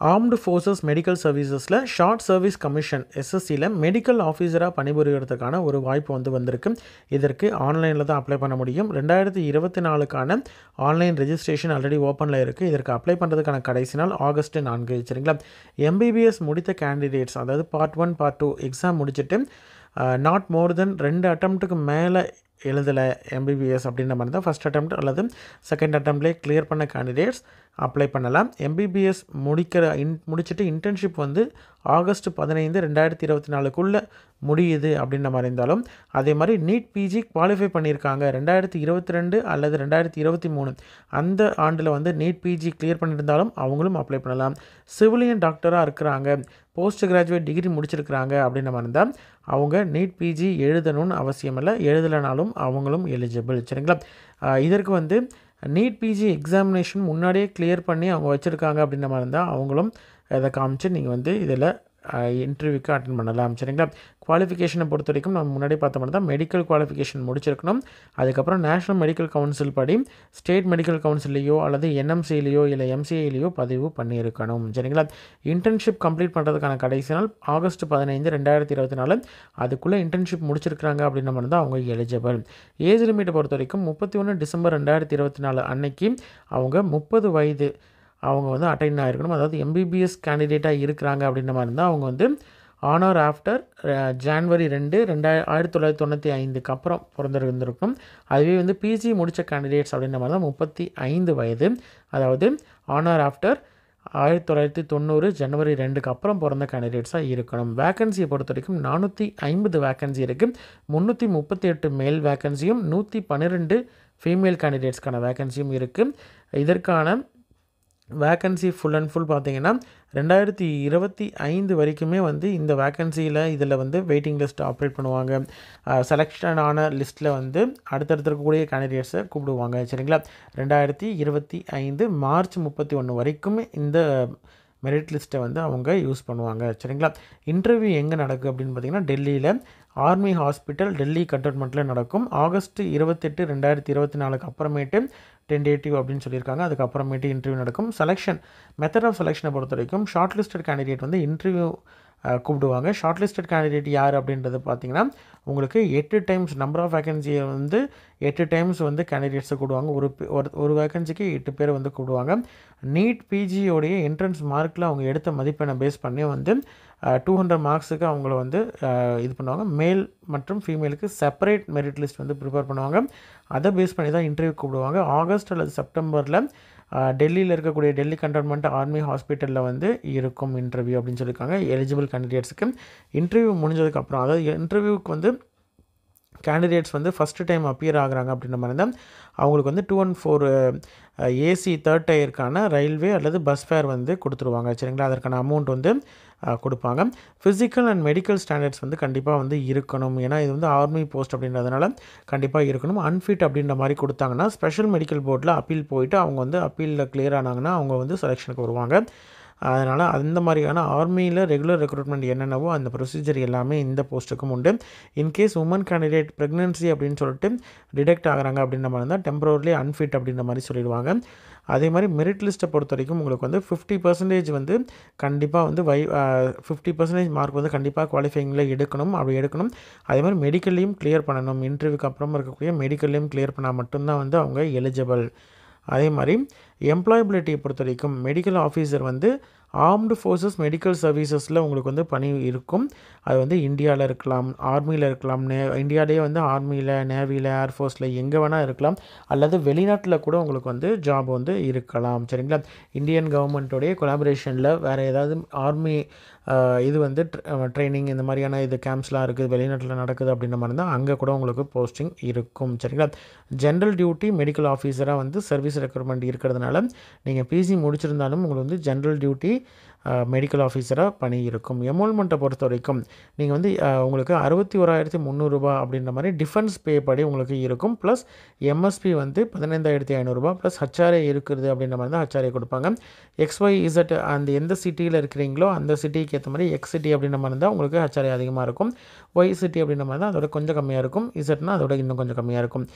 Armed forces medical சர்வீசஸில் short service commission எஸ்எஸ்சியில் medical ஆஃபீஸராக பணிபுரியறதுக்கான ஒரு வாய்ப்பு வந்திருக்கு. இதற்கு ஆன்லைனில் தான் அப்ளை பண்ண முடியும். 2024க்கான ஆன்லைன் ரெஜிஸ்ட்ரேஷன் ஆல்ரெடி ஓப்பனில் இருக்குது. இதற்கு அப்ளை பண்ணுறதுக்கான கடைசி நாள் ஆகஸ்ட் 4 சரிங்களா. எம்பிபிஎஸ் முடித்த கேண்டிடேட்ஸ், அதாவது பார்ட் 1 பார்ட் 2 எக்ஸாம் முடிச்சுட்டு நாட் மோர் தென் 2 அட்டம்ப்ட்டுக்கு மேலே எழுதலை எம்பிபிஎஸ் அப்படின்ற மாதிரி தான் ஃபஸ்ட் அட்டெம்ப்ட் அல்லது செகண்ட் அட்டெம்ப்ட்லேயே கிளியர் பண்ண கேண்டிடேட்ஸ் அப்ளை பண்ணலாம். எம்பிபிஎஸ் முடிச்சுட்டு இன்டர்ன்ஷிப் ஆகஸ்ட் 15, 2024க்குள்ளே முடியுது அப்படின்ற மாதிரி இருந்தாலும், அதே மாதிரி நீட் பிஜி குவாலிஃபை பண்ணியிருக்காங்க 2022 அல்லது 2023 அந்த ஆண்டில் நீட் பிஜி கிளியர் பண்ணியிருந்தாலும் அவங்களும் அப்ளை பண்ணலாம். சிவிலியன் டாக்டராக இருக்கிறாங்க, போஸ்ட் கிராஜுவேட் டிகிரி முடிச்சிருக்கிறாங்க அப்படின்ற மாதிரி இருந்தால் அவங்க நீட் பிஜி எழுதணும்னு அவசியம் இல்லை, எழுதலைனாலும் அவங்களும் எலிஜிபிள் சரிங்களா. இதற்கு நீட் பிஜி எக்ஸாமினேஷன் முன்னாடியே கிளியர் பண்ணி அவங்க வச்சுருக்காங்க அப்படின்ற மாதிரி இருந்தால் அவங்களும் அதை காமிச்சு நீங்கள் இதில் இன்டர்வியூக்கு அட்டன் பண்ணலாம் சரிங்களா. குவாலிஃபிகேஷனை பொறுத்த வரைக்கும் நம்ம முன்னாடி பார்த்த மாதிரி தான் மெடிக்கல் குவாலிஃபிகேஷன் முடிச்சிருக்கணும். அதுக்கப்புறம் நேஷ்னல் மெடிக்கல் கவுன்சில் படி ஸ்டேட் மெடிக்கல் கவுன்சிலையோ அல்லது என்எம்சிலையோ இல்லை எம்சிஐலையோ பதிவு பண்ணியிருக்கணும் சரிங்களா. இன்டர்ன்ஷிப் கம்ப்ளீட் பண்ணுறதுக்கான கடைசி நாள் ஆகஸ்ட் 15, 2024. அதுக்குள்ளே இன்டர்ன்ஷிப் முடிச்சிருக்கிறாங்க அப்படின்ற மாதிரி தான் அவங்க எலிஜிபிள். ஏஜ் லிமிட்டை பொறுத்த வரைக்கும் 31 டிசம்பர் 2024 அன்னைக்கு அவங்க 30 வயது அவங்க அட்டைன் ஆகிருக்கணும். அதாவது எம்பிபிஎஸ் கேண்டிடேட்டாக இருக்கிறாங்க அப்படின்ற மாதிரி இருந்தால் அவங்க ஆனர் ஆஃப்டர் ஜான்வரி 2, 1995க்கு அப்புறம் பிறந்திருந்திருக்கும். அதுவே பிஜி முடித்த கேண்டிடேட்ஸ் அப்படின்ற மாதிரி தான் 35 வயது, அதாவது ஆனர் ஆஃப்டர் 1990 ஜனவரி 2க்கு அப்புறம் பிறந்த கேண்டிடேட்ஸாக இருக்கணும். வேக்கன்சியை பொறுத்த வரைக்கும் 450 வேக்கன்சி இருக்குது. 338 மேல் வேக்கன்சியும் 112 ஃபீமேல் கேண்டிடேட்ஸ்க்கான வேக்கன்சியும் இருக்குது. இதற்கான வேக்கன்சி ஃபுல் அண்ட் ஃபுல் பார்த்தீங்கன்னா 2025 வரைக்குமே இந்த வேக்கன்சியில் இதில் வெயிட்டிங் லிஸ்ட் ஆப்ரேட் பண்ணுவாங்க. செலெக்ஷன் ஆன லிஸ்ட்டில் அடுத்தடுத்து இருக்கக்கூடிய கேண்டிடேட்ஸை கூப்பிடுவாங்க சரிங்களா. 2025 மார்ச் 31 வரைக்குமே இந்த மெரிட் லிஸ்ட்டை அவங்க யூஸ் பண்ணுவாங்க சரிங்களா. இன்டர்வியூ எங்கே நடக்கும் அப்படின்னு பார்த்தீங்கன்னா டெல்லியில் ஆர்மி ஹாஸ்பிட்டல் டெல்லி கண்டோன்மெண்ட்டில் நடக்கும். ஆகஸ்ட் 28, 2024க்கு அப்புறமேட்டு டென்டேட்டிவ் அப்படின்னு சொல்லியிருக்காங்க. அதுக்கப்புறமேட்டு இன்டர்வியூ நடக்கும். செலெக்ஷன் மெத்தட் ஆஃப் செலெக்ஷனை பொறுத்த வரைக்கும் ஷார்ட் லிஸ்டட் கேண்டிடேட் இன்டர்வியூ கூப்பிடுவாங்க. ஷார்ட் லிஸ்டட் கேண்டிடேட் யார் அப்படின்றது பார்த்தீங்கன்னா உங்களுக்கு 8 டைம்ஸ் நம்பர் ஆஃப் வேக்கன்சியை 8 டைம்ஸ் கேண்டிடேட்ஸை கூடுவாங்க. ஒரு வேக்கன்சிக்கு 8 பேர் கூடுவாங்க. நீட் பிஜியோடைய என்ட்ரன்ஸ் மார்க்கில் அவங்க எடுத்த மதிப்பெண்ணை பேஸ் பண்ணி 200 மார்க்ஸுக்கு அவங்கள இது பண்ணுவாங்க. மேல் மற்றும் ஃபீமேலுக்கு செப்பரேட் மெரிட் லிஸ்ட் ப்ரிப்பேர் பண்ணுவாங்க. அதை பேஸ் பண்ணி தான் இன்டர்வியூ கூப்பிடுவாங்க. ஆகஸ்ட் அல்லது செப்டம்பரில் டெல்லியில் இருக்கக்கூடிய டெல்லி கண்டோன்மெண்ட் ஆர்மி ஹாஸ்பிட்டலில் இருக்கும் இன்டர்வியூ அப்படின்னு சொல்லியிருக்காங்க. எலிஜிபிள் கேண்டிடேட்ஸுக்கு இன்டர்வியூ முடிஞ்சதுக்கப்புறம், அதாவது இன்டர்வியூக்கு கேண்டிடேட்ஸ் ஃபஸ்ட்டு டைம் அப்பியர் ஆகுறாங்க அப்படின்ற மாதிரி தான் அவங்களுக்கு 214 ஏசி தேர்ட் டயருக்கான ரயில்வே அல்லது பஸ் ஃபேர் கொடுத்துருவாங்க சரிங்களா. அதற்கான அமௌண்ட் கொடுப்பாங்க. ஃபிசிக்கல் அண்ட் மெடிக்கல் ஸ்டாண்டர்ட்ஸ் கண்டிப்பாக இருக்கணும். ஏன்னா இது ஆர்மி போஸ்ட் அப்படின்றதுனால கண்டிப்பாக இருக்கணும். அன்ஃபிட் அப்படின்ற மாதிரி கொடுத்தாங்கன்னா ஸ்பெஷல் மெடிக்கல் போர்டில் அப்பீல் போயிட்டு அவங்க அப்பீலில் கிளியர் ஆனாங்கன்னா அவங்க செலெக்ஷனுக்கு வருவாங்க. அதனால் அந்த மாதிரியான ஆர்மியில் ரெகுலர் ரெக்ரூட்மெண்ட் என்னென்னவோ அந்த ப்ரொசீஜர் எல்லாமே இந்த போஸ்ட்டுக்கும் உண்டு. இன்கேஸ் உமன் கேண்டிடேட் ப்ரெக்னென்சி அப்படின்னு சொல்லிட்டு டிடெக்ட் ஆகிறாங்க அப்படின்ற மாதிரி இருந்தால் டெம்பரரிலி அன்ஃபிட் அப்படின்ற மாதிரி சொல்லிடுவாங்க. அதே மாதிரி மெரிட் லிஸ்ட்டை பொறுத்த வரைக்கும் உங்களுக்கு 50% கண்டிப்பாக 50% மார்க் கண்டிப்பாக குவாலிஃபைங்கில் எடுக்கணும். அப்படி எடுக்கணும். அதே மாதிரி மெடிக்கல்லையும் கிளியர் பண்ணணும். இன்டர்வியூக்கு அப்புறம் இருக்கக்கூடிய மெடிக்கல்லையும் கிளியர் பண்ணால் மட்டும்தான் அவங்க எலிஜிபிள். அதே மாதிரி எம்ப்ளாயபிலிட்டியை பொறுத்த வரைக்கும் medical officer armed forces medical சர்வீசஸில் உங்களுக்கு பணி இருக்கும். அது இந்தியாவில் இருக்கலாம், ஆர்மியில் இருக்கலாம், இந்தியாவிலே ஆர்மியில், நேவியில், ஏர்ஃபோர்ஸில் எங்கே வேணால் இருக்கலாம், அல்லது வெளிநாட்டில் கூட உங்களுக்கு ஜாப் இருக்கலாம் சரிங்களா. இந்தியன் கவர்மெண்ட்டோடைய கொலாபரேஷனில் வேறு ஏதாவது ஆர்மி இது ட்ரைனிங் இந்த மாதிரியான கேம்ப்ஸ்லாம் இருக்குது, வெளிநாட்டில் நடக்குது அப்படின்ற மாதிரி இருந்தால் அங்கே கூட உங்களுக்கு போஸ்டிங் இருக்கும் சரிங்களா. ஜென்ரல் டியூட்டி மெடிக்கல் ஆஃபீஸராக சர்வீஸ் ரெக்ரூட்மெண்ட் இருக்கிறதுனால நீங்கள் பிசி முடிச்சிருந்தாலும் உங்களுக்கு ஜென்ரல் டியூட்டி மெடிக்கல் ஆஃபீஸராக பணி இருக்கும். எமோல்மெண்ட்டை பொறுத்த வரைக்கும் நீங்கள் வந்து உங்களுக்கு 61,300 ரூபா அப்படின்ற மாதிரி டிஃபென்ஸ் பே படி உங்களுக்கு இருக்கும். ப்ளஸ் எம்எஸ்பி வந்து 15,500 ரூபா ப்ளஸ் ஹச்ஆர்ஏ இருக்குது அப்படின்ற மாதிரி தான் ஹச்ஆர்ஏ கொடுப்பாங்க. XYZ அந்த எந்த சிட்டியில் இருக்கிறீங்களோ அந்த சிட்டிக்கு ஏற்ற மாதிரி எக்ஸ் சிட்டி அப்படின்ற மாதிரி தான் உங்களுக்கு ஹச்ஆர்ஏ அதிகமாக இருக்கும். ஒய் சிட்டி அப்படின்ற மாதிரி தான் அதோட கொஞ்சம் கம்மியாக இருக்கும். இசட்னா அதோட இன்னும் கொஞ்சம் கம்மியாக இருக்கும்.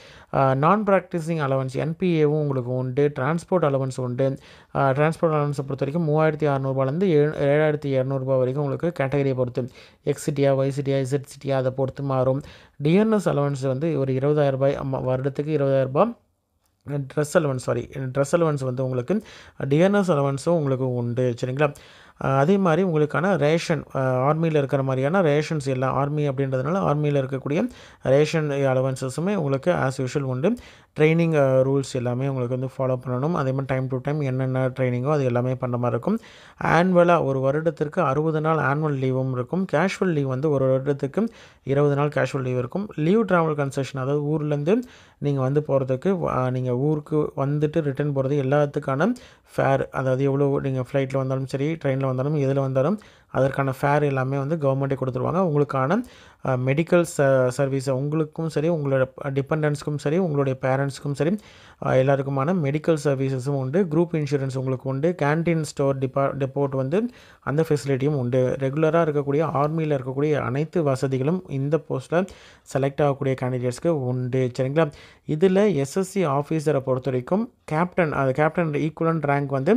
நான் ப்ராக்டிசிங் அலவன்ஸ் என்பிஏவும் உங்களுக்கு உண்டு. டிரான்ஸ்போர்ட் அலவன்ஸ் உண்டு. டிரான்ஸ்போர்ட் அலவன்ஸை பொறுத்த வரைக்கும் 3,600 7,200 வரைக்கும் உங்களுக்கு கேட்டகரியை பொறுத்து எக்ஸ் சிட்டியா ஒய் சிட்டியா இசட் சிட்டியா அதை பொறுத்து மாறும். டிஎன்எஸ் அலவன்ஸ் வந்து ஒரு 20,000 ரூபாய் வருடத்துக்கு 20,000 ரூபாய். ட்ரெஸ் அலவன்ஸ் வந்து உங்களுக்கு டிஎன்எஸ் அலவன்ஸும் உங்களுக்கு உண்டு. சரிங்களா? அதே மாதிரி உங்களுக்கான ரேஷன் ஆர்மியில் இருக்கிற மாதிரியான ரேஷன்ஸ் எல்லாம் ஆர்மி அப்படின்றதுனால ஆர்மியில் இருக்கக்கூடிய ரேஷன் அலவன்சஸுமே உங்களுக்கு ஆஸ் யூஷுவல் உண்டு. ட்ரைனிங் ரூல்ஸ் எல்லாமே உங்களுக்கு வந்து ஃபாலோ பண்ணணும். அதே மாதிரி டைம் டு டைம் என்னென்ன ட்ரைனிங்கோ அது எல்லாமே பண்ண மாதிரி இருக்கும். ஆனுவலாக ஒரு வருடத்திற்கு 60 நாள் ஆனுவல் லீவும் இருக்கும். கேஷுவல் லீவ் வந்து ஒரு வருடத்துக்கு 20 நாள் கேஷுவல் லீவ் இருக்கும். லீவ் ட்ராவல் கன்செஷன் அதாவது ஊர்லேருந்து நீங்கள் வந்து போகிறதுக்கு நீங்கள் ஊருக்கு வந்துட்டு ரிட்டர்ன் போகிறது எல்லாத்துக்கான ஃபேர் அதாவது எவ்வளோ நீங்கள் ஃப்ளைட்டில் வந்தாலும் சரி ட்ரெயினில் வந்தாலும் எதில் வந்தாலும் அதற்கான ஃபேர் எல்லாமே வந்து கவர்மெண்ட்டே கொடுத்துருவாங்க. உங்களுக்கான மெடிக்கல் சர்வீஸை உங்களுக்கும் சரி உங்களோட டிபெண்டன்ஸ்க்கும் சரி உங்களுடைய பேரண்ட்ஸ்க்கும் சரி எல்லாருக்குமான மெடிக்கல் சர்வீசஸும் உண்டு. குரூப் இன்சூரன்ஸ் உங்களுக்கு உண்டு. கேன்டீன் ஸ்டோர் டெப்போர்ட் வந்து அந்த ஃபெசிலிட்டியும் உண்டு. ரெகுலராக இருக்கக்கூடிய ஆர்மியில் இருக்கக்கூடிய அனைத்து வசதிகளும் இந்த போஸ்ட்டில் செலக்ட் ஆகக்கூடிய கேண்டிடேட்ஸ்க்கு உண்டு. சரிங்களா? இதில் எஸ்எஸ்சி ஆஃபீஸரை பொறுத்த வரைக்கும் கேப்டன் ஈக்குவலன்ட் ரேங்க் வந்து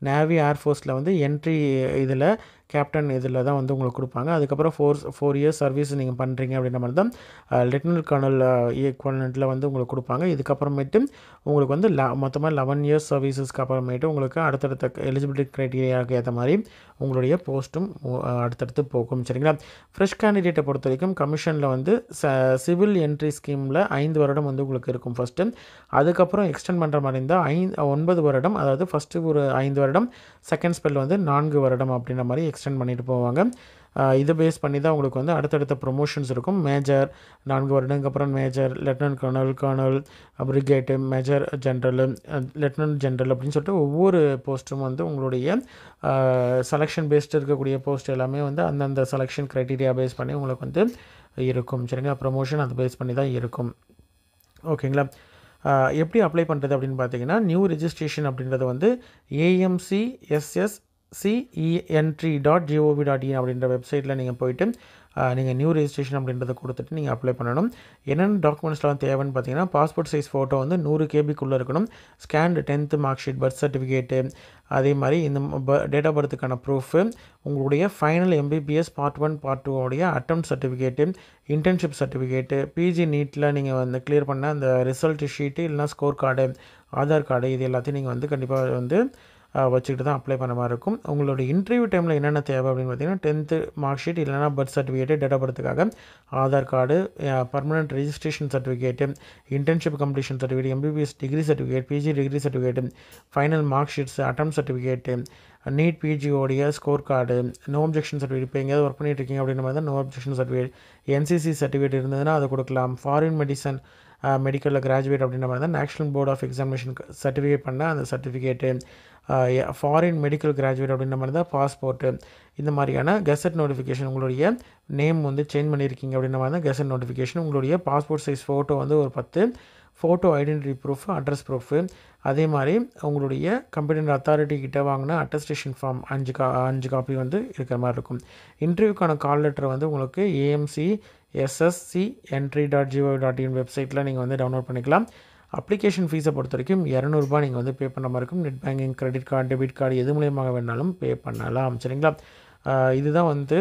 நேவி ஏர்ஃபோர்ஸில் வந்து என்ட்ரி இதில் கேப்டன் இதில் தான் வந்து உங்களுக்கு கொடுப்பாங்க. அதுக்கப்புறம் 4 இயர்ஸ் சர்வீஸ் நீங்கள் பண்ணுறீங்க அப்படின்ற மாதிரி தான் லெஃப்டினன்ட் கர்னல் ஈக்குவலண்ட்டில் வந்து உங்களுக்கு கொடுப்பாங்க. இதுக்கப்புறமேட்டு உங்களுக்கு வந்து மொத்தமாக 11 இயர்ஸ் சர்வீஸஸ்க்கு அப்புறமேட்டு உங்களுக்கு அடுத்தடுத்த எலிஜிபிலிட்டி க்ரைட்டீரியாவுக்கு ஏற்ற மாதிரி உங்களுடைய போஸ்ட்டும் அடுத்தடுத்து போகும். சரிங்களா? ஃப்ரெஷ் கேண்டிடேட்டை பொறுத்த வரைக்கும் கமிஷனில் வந்து சிவில் என்ட்ரி ஸ்கீமில் 5 வருடம் வந்து உங்களுக்கு இருக்கும் ஃபஸ்ட்டு. அதுக்கப்புறம் எக்ஸ்டெண்ட் பண்ணுற மாதிரி இருந்தால் 9 வருடம் அதாவது ஃபஸ்ட்டு ஒரு 5 வருடம் செகண்ட் ஸ்பெல் வந்து 4 வருடம் அப்படின்ற மாதிரி எக்ஸ்டெண்ட் பண்ணிட்டு போவாங்க. இதை பேஸ் பண்ணி தான் உங்களுக்கு வந்து அடுத்தடுத்த ப்ரொமோஷன்ஸ் இருக்கும். மேஜர் 4 வருடங்களுக்கு அப்புறம் major, lieutenant colonel, brigade, major general, lieutenant general அப்படின்னு சொல்லிட்டு ஒவ்வொரு போஸ்ட்டும் வந்து உங்களுடைய செலெக்ஷன் பேஸ்டு இருக்கக்கூடிய போஸ்ட் எல்லாமே வந்து அந்தந்த செலெக்ஷன் க்ரைட்டீரியா பேஸ் பண்ணி உங்களுக்கு வந்து இருக்கும். சரிங்களா? ப்ரொமோஷன் அதை பேஸ் பண்ணி தான் இருக்கும். ஓகேங்களா? எப்படி அப்ளை பண்ணுறது அப்படின்னு பார்த்தீங்கன்னா நியூ ரெஜிஸ்ட்ரேஷன் அப்படின்றது வந்து amcsscentry.gov.in அப்படின்ற வெப்சைட்டில் நீங்கள் போய்ட்டு நீங்கள் நியூ ரெஜிஸ்ட்ரேஷன் அப்படின்றத கொடுத்துட்டு நீங்கள் அப்ளை பண்ணணும். என்னென்ன டாக்குமெண்ட்ஸ்லாம் தேவைன்னு பார்த்தீங்கன்னா பாஸ்போர்ட் சைஸ் ஃபோட்டோ வந்து 100 KBக்குள்ளே இருக்கணும். Scanned 10th mark sheet, birth certificate, அதே மாதிரி இந்த டேட் ஆஃப் பர்த்துக்கான ப்ரூஃபு, உங்களுடைய ஃபைனல் MBBS பார்ட் 1 பார்ட் 2 உடைய attempt certificate, internship certificate, PG நீட்டில் நீங்கள் வந்து கிளியர் பண்ண அந்த ரிசல்ட் ஷீட்டு இல்லைனா ஸ்கோர் கார்டு, ஆதார் கார்டு இது எல்லாத்தையும் நீங்கள் வந்து கண்டிப்பாக வந்து வச்சுக்கிட்டு தான் அப்ளை பண்ண மாதிரி இருக்கும். உங்களோட இன்டர்வியூ டைமில் என்னென்ன தேவை அப்படின்னு பார்த்தீங்கன்னா 10th மார்க் ஷீட் இல்லைனா பர்த் சர்டிஃபிகேட்டு, டேட் ஆஃப் பர்த்துக்காக Aadhaar card, permanent registration certificate, internship completion certificate, MBBS degree certificate, PG degree certificate, final mark sheets, attempt certificate, NEET பிஜியோடைய score card, no objection certificate, இப்போ எங்கேயாவது work பண்ணிட்டு இருக்கீங்க அப்படின்ற மாதிரி தான் no objection certificate, NCC certificate இருந்ததுன்னா அதை கொடுக்கலாம். ஃபாரின் மெடிக்கலில் கிராஜுவேட் அப்படின்ற மாதிரி தான் national board of examination certificate பண்ண அந்த சர்டிஃபிகேட்டு, ஃபாரின் மெடிக்கல் கிராஜுவேட் அப்படின்ற மாதிரி தான் பாஸ்போர்ட்டு, இந்த மாதிரியான கெசட் நோட்டிஃபிகேஷன் உங்களுடைய நேம் வந்து சேஞ்ச் பண்ணியிருக்கீங்க அப்படின்ற மாதிரி தான் கெசட் நோட்டிஃபிகேஷன், உங்களுடைய பாஸ்போர்ட் சைஸ் ஃபோட்டோ வந்து ஒரு 10 photo identity proof, address proof, அதே மாதிரி உங்களுடைய கம்பெனி அத்தாரிட்டி கிட்ட வாங்கின அட்டஸ்டேஷன் ஃபார்ம் 5 காப்பி வந்து இருக்கிற மாதிரி இருக்கும். இன்டர்வியூக்கான கால் லெட்டர் வந்து உங்களுக்கு amcsscentry.gov.in வெப்சைட்டில் நீங்கள் வந்து டவுன்லோட் பண்ணிக்கலாம். அப்ளிகேஷன் ஃபீஸை பொறுத்த வரைக்கும் 200 ரூபாய் நீங்கள் வந்து பே பண்ண மாதிரி இருக்கும். Net banking, credit card, debit card எது மூலியமாக வேணாலும் பே பண்ணலாம். சரிங்களா? இதுதான் வந்து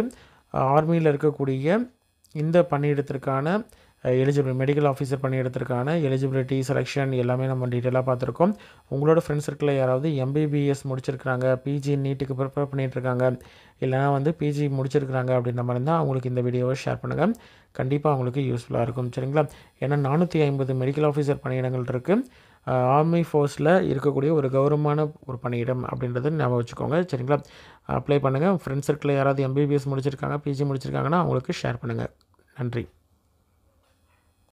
ஆர்மியில் இருக்கக்கூடிய இந்த பணியிடத்திற்கான எலிஜிபிள் மெடிக்கல் ஆஃபீஸர் பணியிடத்திற்கான எலிஜிபிலிட்டி செலெக்ஷன் எல்லாமே நம்ம டீட்டெயிலாக பார்த்துருக்கோம். உங்களோட ஃப்ரெண்ட்ஸ் சர்க்கிளில் யாராவது MBBS முடிச்சிருக்கிறாங்க, பிஜி நீட்டுக்கு ப்ரிப்பேர் பண்ணிகிட்ருக்காங்க, இல்லைனா வந்து பிஜி முடிச்சிருக்கிறாங்க அப்படின்ற மாதிரி இருந்தால் அவங்களுக்கு இந்த வீடியோவை ஷேர் பண்ணுங்கள். கண்டிப்பாக அவங்களுக்கு யூஸ்ஃபுல்லாக இருக்கும். சரிங்களா? ஏன்னா 450 மெடிக்கல் ஆஃபீஸர் பணியிடங்கள் இருக்குது. ஆர்மி ஃபோர்ஸில் இருக்கக்கூடிய ஒரு கௌரவமான ஒரு பணியிடம் அப்படின்றத ஞாபகம் வச்சுக்கோங்க. சரிங்களா? அப்ளை பண்ணுங்கள். ஃப்ரெண்ட்ஸ் சர்க்கிளில் யாராவது MBBS முடிச்சிருக்காங்க, பிஜி முடிச்சிருக்காங்கன்னா அவங்களுக்கு ஷேர் பண்ணுங்கள். நன்றி.